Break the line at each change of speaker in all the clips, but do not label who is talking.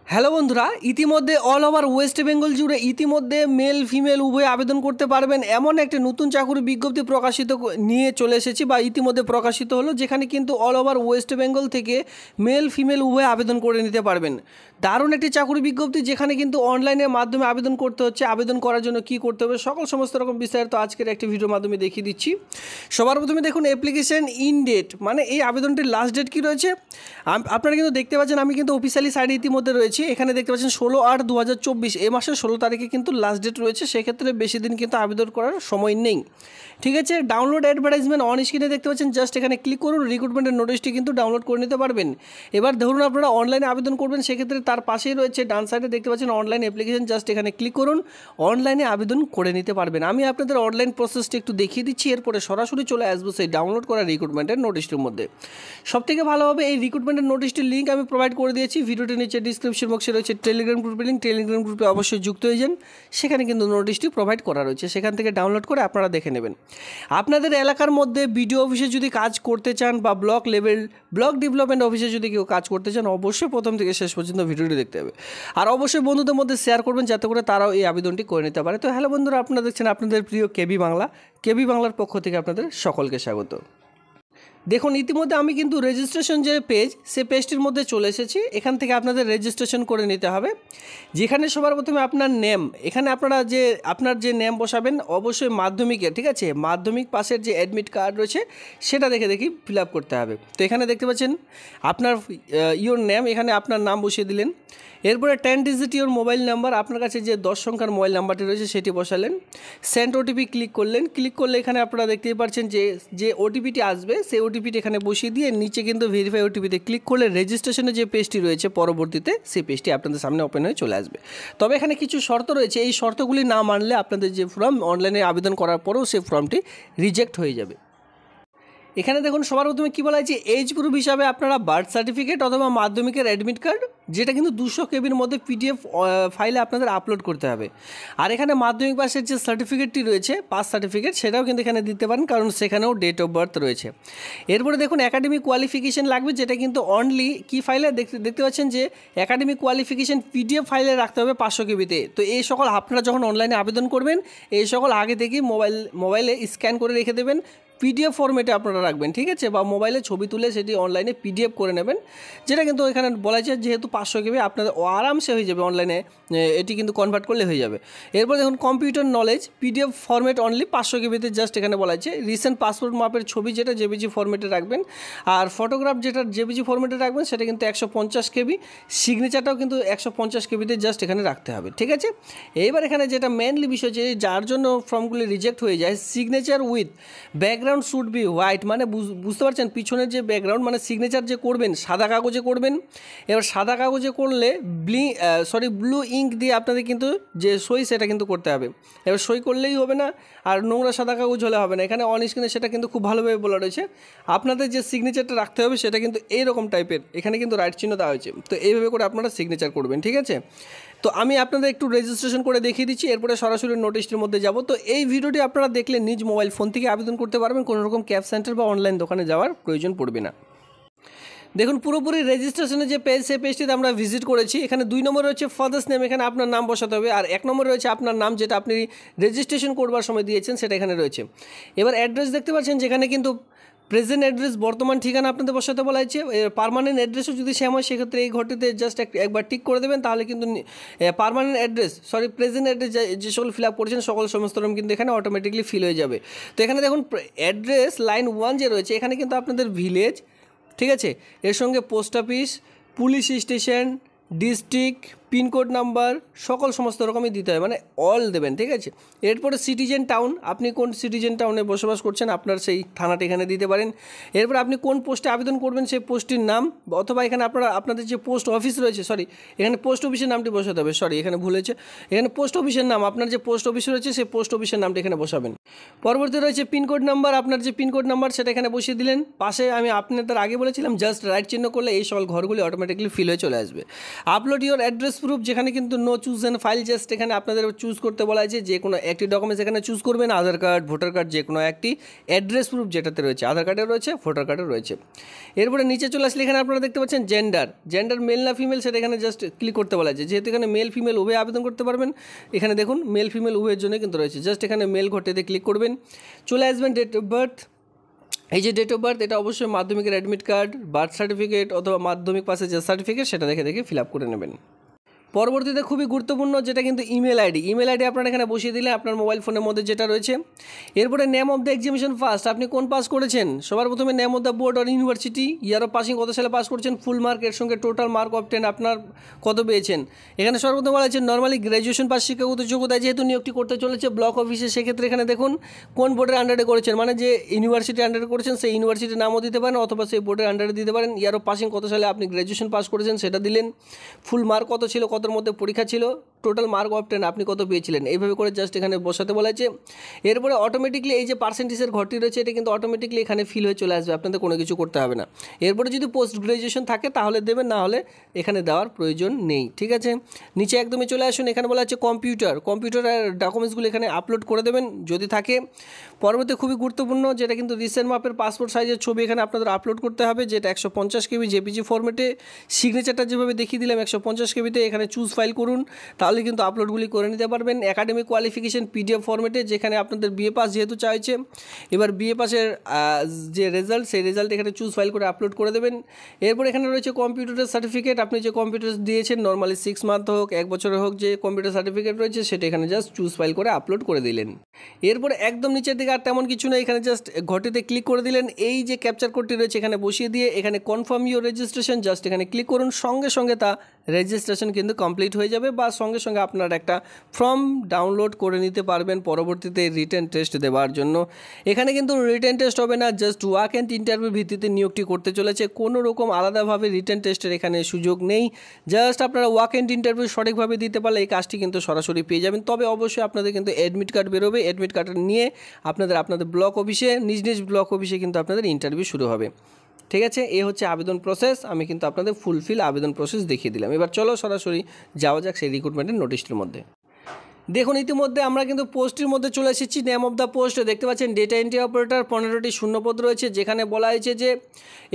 Hello বন্ধুরা, ইতিমধ্যে all over West Bengal জুড়ে ইতিমধ্যে মেল ফিমেল উভয় আবেদন করতে পারবেন এমন একটি নতুন চাকরির বিজ্ঞপ্তি নিয়ে চলে এসেছি বা ইতিমধ্যে প্রকাশিত হলো, যেখানে কিন্তু অল ওভার ওয়েস্ট বেঙ্গল থেকে মেল ফিমেল উভয় আবেদন করে নিতে পারবেন। দারুণ একটি চাকরি বিজ্ঞপ্তি, যেখানে কিন্তু অনলাইনের মাধ্যমে আবেদন করতে হচ্ছে। আবেদন করার জন্য কী করতে হবে সমস্ত রকম বিস্তারিত আজকের একটি ভিডিওর মাধ্যমে দেখিয়ে দিচ্ছি। সবার প্রথমে দেখুন অ্যাপ্লিকেশন ইন ডেট, মানে এই আবেদনটির লাস্ট ডেট কী রয়েছে। আপনারা কিন্তু দেখতে পাচ্ছেন, আমি কিন্তু অফিসিয়ালি সাইটে ইতিমধ্যে রয়েছে। এখানে দেখতে পাচ্ছেন 16/8/2024 এই মাসের 16 তারিখে কিন্তু লাস্ট ডেট রয়েছে। সেক্ষেত্রে বেশি দিন কিন্তু আবেদন করার সময় নেই, ঠিক আছে। ডাউনলোড অ্যাডভার্টাইজমেন্ট অন স্ক্রিনে দেখতে পাচ্ছেন, জাস্ট এখানে ক্লিক করুন, রিক্রুটমেন্টের নোটিশটি কিন্তু ডাউনলোড করে নিতে পারবেন। এবার ধরুন আপনারা অনলাইনে আবেদন করবেন, সেক্ষেত্রে তার পাশেই রয়েছে ডান সাইডে দেখতে পাচ্ছেন অনলাইন অ্যাপ্লিকেশন, জাস্ট এখানে ক্লিক করুন, অনলাইনে আবেদন করে নিতে পারবেন। আমি আপনাদের অনলাইন প্রসেসটি একটু দেখিয়ে দিচ্ছি, এরপরে সরাসরি চলে আসবো সেই ডাউনলোড করা রিক্রুটমেন্টের নোটিশটির মধ্যে। সবথেকে ভালো হবে, এই রিক্রুটমেন্টের নোটিশটির লিঙ্ক আমি প্রোভাইড করে দিয়েছি ভিডিওটির নিচে ডিসক্রিপশন বক্সে রয়েছে টেলিগ্রাম গ্রুপের লিঙ্ক। টেলিগ্রাম গ্রুপে অবশ্যই যুক্ত হয়ে যান, সেখানে কিন্তু নোটিশটি প্রোভাইড করা রয়েছে, সেখান থেকে ডাউনলোড করে আপনারা দেখে নেবেন। আপনাদের এলাকার মধ্যে বিডিও অফিসে যদি কাজ করতে চান বা ব্লক লেভেল ব্লক ডেভেলপমেন্ট অফিসে যদি কেউ কাজ করতে চান, অবশ্যই প্রথম থেকে শেষ পর্যন্ত ভিডিওটি দেখতে হবে। আর অবশ্যই বন্ধুদের মধ্যে শেয়ার করবেন, যাতে করে তারাও এই আবেদনটি করে নিতে পারে। তো হ্যালো বন্ধুরা, আপনারা দেখছেন আপনাদের প্রিয় কেবি বাংলা। কেবি বাংলার পক্ষ থেকে আপনাদের সকলকে স্বাগত। দেখুন ইতিমধ্যে আমি কিন্তু রেজিস্ট্রেশন যে পেজ, সে পেজটির মধ্যে চলে এসেছি। এখান থেকে আপনাদের রেজিস্ট্রেশন করে নিতে হবে, যেখানে সবার প্রথমে আপনার নেম, এখানে আপনার যে নেম বসাবেন অবশ্যই মাধ্যমিকের, ঠিক আছে, মাধ্যমিক পাশের যে অ্যাডমিট কার্ড রয়েছে সেটা দেখি ফিল আপ করতে হবে। তো এখানে দেখতে পাচ্ছেন আপনার ইওর নেম, এখানে আপনার নাম বসিয়ে দিলেন। এরপরে 10 ডিজিট ইওর মোবাইল নাম্বার, আপনার কাছে যে 10 সংখ্যার মোবাইল নাম্বারটি রয়েছে সেটি বসালেন। সেন্ড ওটিপি ক্লিক করলেন। ক্লিক করলে এখানে আপনারা দেখতেই পাচ্ছেন যে ওটিপিটি আসবে, সেই ওটিপিটি এখানে বসিয়ে দিয়ে নিচে কিন্তু ভেরিফাই ওটিপিতে ক্লিক করলে রেজিস্ট্রেশনের যে পেজটি রয়েছে পরবর্তীতে সেই পেজটি আপনাদের সামনে ওপেন হয়ে চলে আসবে। তবে এখানে কিছু শর্ত রয়েছে, এই শর্তগুলি না মানলে আপনাদের যে ফর্ম অনলাইনে আবেদন করার পরেও সেই ফর্মটি রিজেক্ট হয়ে যাবে। এখানে দেখুন সবার প্রথমে কী বলা হয়েছে, এজ প্রুফ হিসাবে আপনারা বার্থ সার্টিফিকেট অথবা মাধ্যমিকের অ্যাডমিট কার্ড, যেটা কিন্তু 200 কেবির মধ্যে পিডিএফ ফাইলে আপনাদের আপলোড করতে হবে। আর এখানে মাধ্যমিক পাসের যে সার্টিফিকেটটি রয়েছে, পাস সার্টিফিকেট, সেটাও কিন্তু এখানে দিতে পারেন, কারণ সেখানেও ডেট অফ বার্থ রয়েছে। এরপরে দেখুন একাডেমিক কোয়ালিফিকেশান লাগবে, যেটা কিন্তু অনলি কি ফাইলে দেখতে পাচ্ছেন যে একাডেমিক কোয়ালিফিকেশান পিডিএফ ফাইলে রাখতে হবে 500 কেবিতে। তো এই সকল আপনারা যখন অনলাইনে আবেদন করবেন, এই সকল আগে থেকেই মোবাইলে স্ক্যান করে রেখে দেবেন, পিডিএফ ফরম্যাটে আপনারা রাখবেন, ঠিক আছে, বা মোবাইলে ছবি তুলে সেটি অনলাইনে পিডিএফ করে নেবেন, যেটা কিন্তু এখানে বলা যায় যেহেতু 500 কেবি আপনাদের আরামসে হয়ে যাবে, অনলাইনে এটি কিন্তু কনভার্ট করলে হয়ে যাবে। এরপর দেখুন computer knowledge PDF format only 500 কেবিতে, জাস্ট এখানে বলা আছে। রিসেন্ট পাসপোর্ট মাপের ছবি যেটা জেপিজি ফরম্যাটে রাখবেন, আর ফটোগ্রাফ যেটা জেপিজি ফরম্যাটে রাখবেন সেটা কিন্তু 150 কেবি। সিগনেচারটাও কিন্তু 150 কেবিতে জাস্ট এখানে রাখতে হবে, ঠিক আছে। এইবার এখানে যেটা মেনলি বিষয় যে যার জন্য ফর্মগুলি রিজেক্ট হয়ে যায়, signature with background should be white, মানে বুঝতে পারছেন পিছনের যে ব্যাকগ্রাউন্ড, মানে সিগনেচার যে করবেন সাদা কাগজে করবেন। এবার সাদা কাগজে করলে ব্লু ইঙ্ক দিয়ে আপনাদের কিন্তু যে সই সেটা কিন্তু করতে হবে। এবার সই করলেই হবে না, আর নোংরা সাদা কাগজ হলে হবে না। এখানে অন স্ক্রিনে সেটা কিন্তু খুব ভালোভাবে বলা রয়েছে, আপনাদের যে সিগনেচারটা রাখতে হবে সেটা কিন্তু এইরকম টাইপের, এখানে কিন্তু রাইট চিহ্ন দেওয়া হয়েছে। তো এইভাবে করে আপনারা সিগনেচার করবেন, ঠিক আছে। তো আমি আপনাদের একটু রেজিস্ট্রেশন করে দেখিয়ে দিচ্ছি, এরপরে সরাসরি নোটিশটির মধ্যে যাব। তো এই ভিডিওটি আপনারা দেখলে নিজ মোবাইল ফোন থেকে আবেদন করতে পারবেন, কোনো রকম ক্যাব সেন্টার বা অনলাইন দোকানে যাওয়ার প্রয়োজন পড়বে না। দেখুন পুরোপুরি রেজিস্ট্রেশনের যে পেজ, সেই পেজটিতে আমরা ভিজিট করেছি। এখানে 2 নম্বর রয়েছে ফাদার্স নেম, এখানে আপনার নাম বসাতে হবে। আর 1 নম্বর রয়েছে আপনার নাম, যেটা আপনি রেজিস্ট্রেশন করবার সময় দিয়েছেন সেটা এখানে রয়েছে। এবার অ্যাড্রেস দেখতে পাচ্ছেন, যেখানে কিন্তু প্রেজেন্ট অ্যাড্রেস বর্তমান ঠিকানা আপনাদের বসাতে বলা হয়েছে। পার্মানেন্ট অ্যাড্রেসও যদি সেম হয়, সেক্ষেত্রে এই ঘরটিতে জাস্ট একবার টিক করে দেবেন, তাহলে কিন্তু পার্মানেন্ট অ্যাড্রেস প্রেজেন্ট অ্যাড্রেস যে সকল ফিল আপ করেছেন সমস্ত রকম কিন্তু এখানে অটোমেটিকলি ফিল হয়ে যাবে। তো এখানে দেখুন অ্যাড্রেস লাইন 1 যে রয়েছে, এখানে কিন্তু আপনাদের ভিলেজ, ঠিক আছে, এর সঙ্গে post office, police station, district, pincode number সমস্ত রকমই দিতে হয়, মানে অল দেবেন, ঠিক আছে। এরপরে সিটিজেন টাউন, আপনি কোন সিটিজেন টাউনে বসবাস করছেন আপনার সেই থানাটা এখানে দিতে পারেন। এরপর আপনি কোন পোস্টে আবেদন করবেন সেই পোস্টটির নাম, অথবা এখানে আপনাদের যে পোস্ট অফিস রয়েছে, এখানে পোস্ট অফিসের নামটি বসাতে হবে, এখানে ভুল হয়েছে, এখানে পোস্ট অফিসের নাম, আপনার যে পোস্ট অফিস রয়েছে সেই পোস্ট অফিসের নামটা এখানে বসাবেন। পরবর্তী রয়েছে পিনকোড নাম্বার, আপনার যে পিনকোড নাম্বার সেটা এখানে বসিয়ে দিলেন। পাশে আমি আপনাদের আগে বলেছিলাম জাস্ট রাইট চিহ্ন করলে এই সকল ঘরগুলি অটোমেটিকলি ফিল হয়ে চলে আসবে। আপলোড ইওর অ্যাড্রেস প্রুফ, যেখানে কিন্তু no choose and file, just এখানে আপনাদের চুজ করতে বলা হয়েছে যে কোনো একটি ডকুমেন্টস এখানে চুজ করবেন, আধার কার্ড, ভোটার কার্ড, যে কোনো একটি। অ্যাড্রেস প্রুফ যেটাতে রয়েছে, আধার কার্ডে রয়েছে, ভোটার কার্ডে রয়েছে। এরপরে নিচে চলে আসলে এখানে আপনারা দেখতে পাচ্ছেন জেন্ডার মেল না ফিমেল, সেটা এখানে জাস্ট ক্লিক করতে বলা হয়েছে। যেহেতু এখানে মেল ফিমেল উভয় আবেদন করতে পারবেন, এখানে দেখুন মেল ফিমেল উভয়ের জন্য কিন্তু রয়েছে। জাস্ট এখানে মেল ঘরটিতে ক্লিক করবেন, চলে আসবেন ডেট অফ বার্থ। এই যে ডেট অফ বার্থ, এটা অবশ্যই মাধ্যমিকের অ্যাডমিট কার্ড, বার্থ সার্টিফিকেট অথবা মাধ্যমিক পাসের যে সার্টিফিকেট সেটা দেখে ফিল আপ করে নেবেন। পরবর্তীতে খুবই গুরুত্বপূর্ণ যেটা কিন্তু ইমেল আইডি আপনারা এখানে বসিয়ে দিলে আপনার মোবাইল ফোনের মধ্যে যেটা রয়েছে। এরপরে name of the examination first, আপনি কোন পাস করেছেন, সবার প্রথমে name of the board or university, year of passing কত সালে পাস করেছেন, ফুল মার্ক, এর সঙ্গে টোটাল মার্ক অফ 10 আপনার কত পেয়েছেন। এখানে সর্বপ্রথম বলা হয়েছে নর্মালি গ্র্যাজুয়েশন পাস শিক্ষাগত যোগ্যতায় যেহেতু নিয়োগটি করতে চলেছে ব্লক অফিসে, সেক্ষেত্রে এখানে দেখুন কোন বোর্ডের আন্ডারে করেছেন, মানে যে ইউনিভার্সিটি আন্ডারে করেছেন সেই ইউনিভার্সিটির নামও দিতে পারেন অথবা সেই বোর্ডের আন্ডারে দিতে পারেন। ইয়ার অফ পাসিং কত সালে আপনি গ্র্যাজুয়েশন পাস করেছেন সেটা দিলেন, ফুল মার্ক কত ছিল, কতর মধ্যে পরীক্ষা ছিল, টোটাল মার্ক অফ 10 আপনি কত পেয়েছিলেন, এইভাবে করে জাস্ট এখানে বসাতে বলা হয়েছে। এরপরে অটোমেটিকলি এই যে পার্সেন্টেজের ঘরটি রয়েছে এটা কিন্তু অটোমেটিকলি এখানে ফিল হয়ে চলে আসবে, আপনাদের কোনো কিছু করতে হবে না। এরপরে যদি পোস্ট গ্রাজুয়েশন থাকে তাহলে দেবেন, না হলে এখানে দেওয়ার প্রয়োজন নেই, ঠিক আছে। নিচে একদমই চলে আসুন, এখানে বলা হচ্ছে কম্পিউটারের ডকুমেন্টসগুলো এখানে আপলোড করে দেবেন যদি থাকে। পরবর্তী খুবই গুরুত্বপূর্ণ যেটা কিন্তু রিসেন্ট মাপের পাসপোর্ট সাইজের ছবি এখানে আপনাদের আপলোড করতে হবে, যেটা 150 KB জেপিজি ফরম্যাটে। সিগনেচারটা যেভাবে দেখিয়ে দিলাম 150 KBতে, এখানে চুজ ফাইল করুন, তাহলে কিন্তু আপলোডগুলি করে নিতে পারবেন। একাডেমিক কোয়ালিফিকেশন PDF ফরম্যাটে, যেখানে আপনাদের BA পাস যেহেতু চাইছে, এবার BA পাসের যে রেজাল্ট সেই রেজাল্ট এখানে চুজ ফাইল করে আপলোড করে দেবেন। এরপর এখানে রয়েছে কম্পিউটারের সার্টিফিকেট, আপনি যে কম্পিউটার দিয়েছেন নর্মালি 6 মান্থ হোক 1 বছরের হোক, যে কম্পিউটার সার্টিফিকেট রয়েছে সেটা এখানে জাস্ট চুজ ফাইল করে আপলোড করে দিলেন। এরপরে একদম নিচের দিকে আর তেমন কিছু নেই, এখানে জাস্ট ঘটিতে ক্লিক করে দিলেন, এই যে ক্যাপচার কোডটি রয়েছে এখানে বসিয়ে দিয়ে এখানে কনফার্ম ইউর রেজিস্ট্রেশন জাস্ট এখানে ক্লিক করুন, সঙ্গে সঙ্গে তা রেজিস্ট্রেশন কিন্তু কমপ্লিট হয়ে যাবে, বা সঙ্গে সঙ্গে আপনার একটা ফর্ম ডাউনলোড করে নিতে পারবেন পরবর্তীতে রিটেন টেস্ট দেওয়ার জন্য। এখানে কিন্তু রিটেন টেস্ট হবে না, জাস্ট ওয়াক অ্যান্ড ইন্টারভিউ ভিত্তিতে নিয়োগটি করতে চলেছে, কোনো রকম আলাদাভাবে রিটেন টেস্টের এখানে সুযোগ নেই। জাস্ট আপনারা ওয়াক অ্যান্ড ইন্টারভিউ সঠিকভাবে দিতে পারলে এই কাজটি কিন্তু সরাসরি পেয়ে যাবেন। তবে অবশ্যই আপনাদের কিন্তু অ্যাডমিট কার্ড বেরোবে, অ্যাডমিট কার্ড নিয়ে আপনাদের ব্লক অফিসে নিজ ব্লক অফিসে কিন্তু আপনাদের ইন্টারভিউ শুরু হবে, ঠিক আছে। এ হচ্ছে আবেদন প্রসেস, আমি কিন্তু আপনাদের ফুলফিল আবেদন প্রসেস দেখিয়ে দিলাম। এবার চলো সরাসরি যাওয়া যাক সেই রিক্রুটমেন্টের নোটিশটির মধ্যে। দেখুন ইতিমধ্যে আমরা কিন্তু পোস্টের মধ্যে চলে এসেছি। নেম অফ দ্য পোস্ট দেখতে পাচ্ছেন ডেটা এন্ট্রি অপারেটর, 15টি শূন্যপদ রয়েছে, যেখানে বলা হয়েছে যে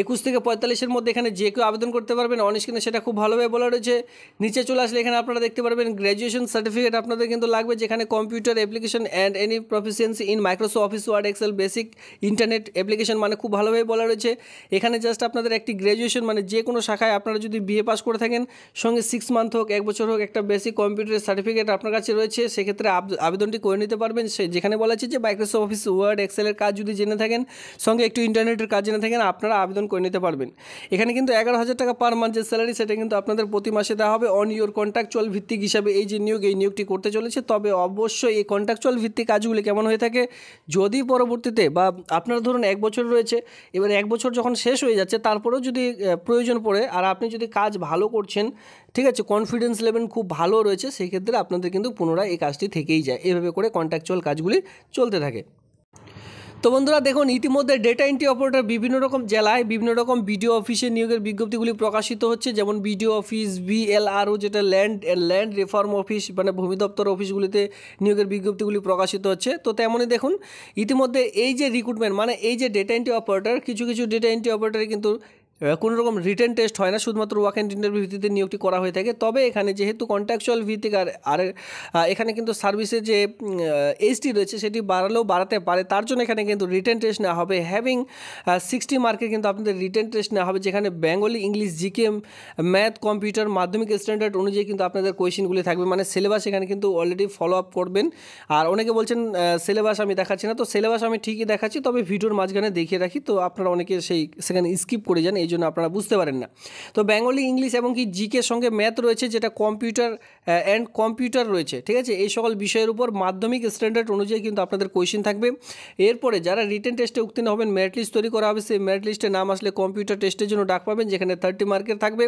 21 থেকে 45-এর মধ্যে এখানে যে কেউ আবেদন করতে পারবেন। অন স্ক্রিনে সেটা খুব ভালোভাবে বলা রয়েছে। নিচে চলে আসলে এখানে আপনারা দেখতে পারবেন গ্র্যাজুয়েশন সার্টিফিকেট আপনাদের কিন্তু লাগবে, যেখানে computer application and any proficiency in Microsoft Office Word Excel basic internet application, মানে খুব ভালোভাবে বলা রয়েছে। এখানে জাস্ট আপনাদের একটি গ্র্যাজুয়েশন মানে যে কোনো শাখায় আপনারা যদি BA পাস করে থাকেন, সঙ্গে 6 মান্থ হোক 1 বছর হোক একটা বেসিক কম্পিউটারের সার্টিফিকেট আপনার কাছে রয়েছে, সেক্ষেত্রে আবেদনটি করে নিতে পারবেন। যেখানে বলা হচ্ছে যে মাইক্রোসফট অফিস ওয়ার্ড এক্সেলের কাজ যদি জেনে থাকেন, সঙ্গে একটু ইন্টারনেটের কাজ জেনে থাকেন, আপনারা আবেদন করে নিতে পারবেন। এখানে কিন্তু 11,000 টাকা পার মান্থ যে স্যালারি সেটা কিন্তু আপনাদের প্রতি মাসে দেওয়া হবে অন ইওর কন্ট্রাকচুয়াল ভিত্তিক হিসাবে। এই যে নিয়োগটি করতে চলেছে, তবে অবশ্যই এই কন্ট্রাকচুয়াল ভিত্তিক কাজগুলি কেমন হয়ে থাকে, যদি পরবর্তীতে বা আপনার ধরুন 1 বছর রয়েছে, এবার 1 বছর যখন শেষ হয়ে যাচ্ছে তারপরেও যদি প্রয়োজন পড়ে আর আপনি যদি কাজ ভালো করছেন, ঠিক আছে, কনফিডেন্স লেভেল খুব ভালো রয়েছে, সেই ক্ষেত্রে আপনাদের কিন্তু পুনরায় এই কাজটি থেকেই যায়। এভাবে করে কন্ট্রাকচুয়াল কাজগুলি চলতে থাকে। তো বন্ধুরা দেখুন ইতিমধ্যে ডেটা এন্ট্রি অপারেটর বিভিন্ন রকম জেলায় বিভিন্ন রকম বিডিও অফিসে নিয়োগের বিজ্ঞপ্তিগুলি প্রকাশিত হচ্ছে, যেমন বিডিও অফিস, BLRO যেটা ল্যান্ড রিফর্ম অফিস মানে ভূমি দপ্তর অফিসগুলিতে নিয়োগের বিজ্ঞপ্তিগুলি প্রকাশিত হচ্ছে। তো তেমনই দেখুন ইতিমধ্যে এই যে রিক্রুটমেন্ট মানে এই যে ডেটা এন্ট্রি অপারেটর, কিছু ডেটা এন্ট্রি অপারেটরে কিন্তু কোনো রকম রিটেন টেস্ট হয় না, শুধুমাত্র ওয়াক অ্যান্ড ইন্টারভিউ ভিত্তিতে নিয়োগটি করা হয়ে থাকে। তবে এখানে যেহেতু কন্ট্রাকচুয়াল ভিত্তিক আর এখানে কিন্তু সার্ভিসের যে HT রয়েছে সেটি বাড়ালেও বাড়াতে পারে, তার জন্য এখানে কিন্তু রিটেন টেস্ট নেওয়া হবে। হ্যাভিং 60 মার্কের কিন্তু আপনাদের রিটেন টেস্ট নেওয়া হবে, যেখানে Bengali, English, GK, math, computer, মাধ্যমিক স্ট্যান্ডার্ড অনুযায়ী কিন্তু আপনাদের কোয়েশ্চেনগুলি থাকবে। মানে সিলেবাস এখানে কিন্তু অলরেডি ফলো আপ করবেন। আর অনেকে বলছেন সিলেবাস আমি দেখাচ্ছি না, তো সিলেবাস আমি ঠিকই দেখাচ্ছি, তবে ভিডিওর মাঝখানে দেখিয়ে রাখি, তো আপনারা অনেকে সেখানে স্কিপ করে যান, এই জন্য আপনারা বুঝতে পারেন না। তো বেঙ্গলি, ইংলিশ এবং কি GK সঙ্গে ম্যাথ রয়েছে, যেটা কম্পিউটার রয়েছে, ঠিক আছে। এই সকল বিষয়ের উপর মাধ্যমিক স্ট্যান্ডার্ড অনুযায়ী কিন্তু আপনাদের কোয়েশ্চেন থাকবে। এরপরে যারা রিটেন টেস্টে উত্তীর্ণ হবেন, মেরিট লিস্ট তৈরি করা হবে, সেই মেরিট লিস্টে নাম আসলে কম্পিউটার টেস্টের জন্য ডাক পাবেন, যেখানে 30 মার্কের থাকবে।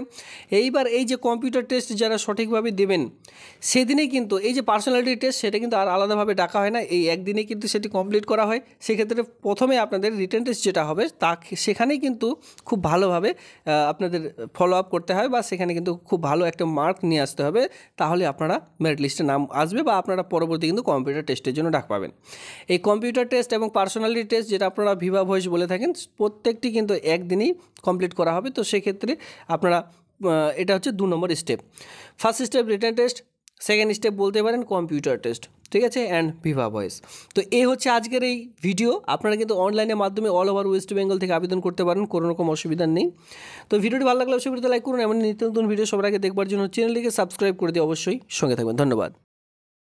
এইবার এই যে কম্পিউটার টেস্ট যারা সঠিকভাবে দেবেন, সেদিনেই কিন্তু এই যে পার্সোনালিটি টেস্ট সেটা কিন্তু আর আলাদাভাবে ডাকা হয় না, এই একদিনেই কিন্তু সেটি কমপ্লিট করা হয়। সেক্ষেত্রে প্রথমে আপনাদের রিটেন টেস্ট যেটা হবে সেখানেই কিন্তু খুব ভালোভাবে ভালোভাবে আপনাদের ফলো আপ করতে হয় বা সেখানে কিন্তু খুব ভালো একটা মার্ক নিয়ে আসতে হবে, তাহলে আপনারা মেরিট লিস্টে নাম আসবে বা আপনারা পরবর্তী কিন্তু কম্পিউটার টেস্টের জন্য ডাক পাবেন। এই কম্পিউটার টেস্ট এবং পার্সোনালিটি টেস্ট যেটা আপনারা ভিভা ভয়েস বলে থাকেন, প্রত্যেকটি কিন্তু একদিনেই কমপ্লিট করা হবে। তো সেক্ষেত্রে আপনারা এটা হচ্ছে 2 নম্বর step. First step written test, second step বলতে পারেন কম্পিউটার টেস্ট, ঠিক আছে, অ্যান্ড ভিভা ভয়েস। তো এই হচ্ছে আজকের এই ভিডিও। আপনারা কিন্তু অনলাইনের মাধ্যমে অল ওভার ওয়েস্ট বেঙ্গল থেকে আবেদন করতে পারেন, কোনো রকম অসুবিধা নেই। তো ভিডিওটি ভালো লাগলে অবশ্যই লাইক করুন, এমন নিত্য নতুন ভিডিও সবার আগে দেখবার জন্য চ্যানেলটিকে সাবস্ক্রাইব করে দিয়ে অবশ্যই সঙ্গে থাকবেন। ধন্যবাদ।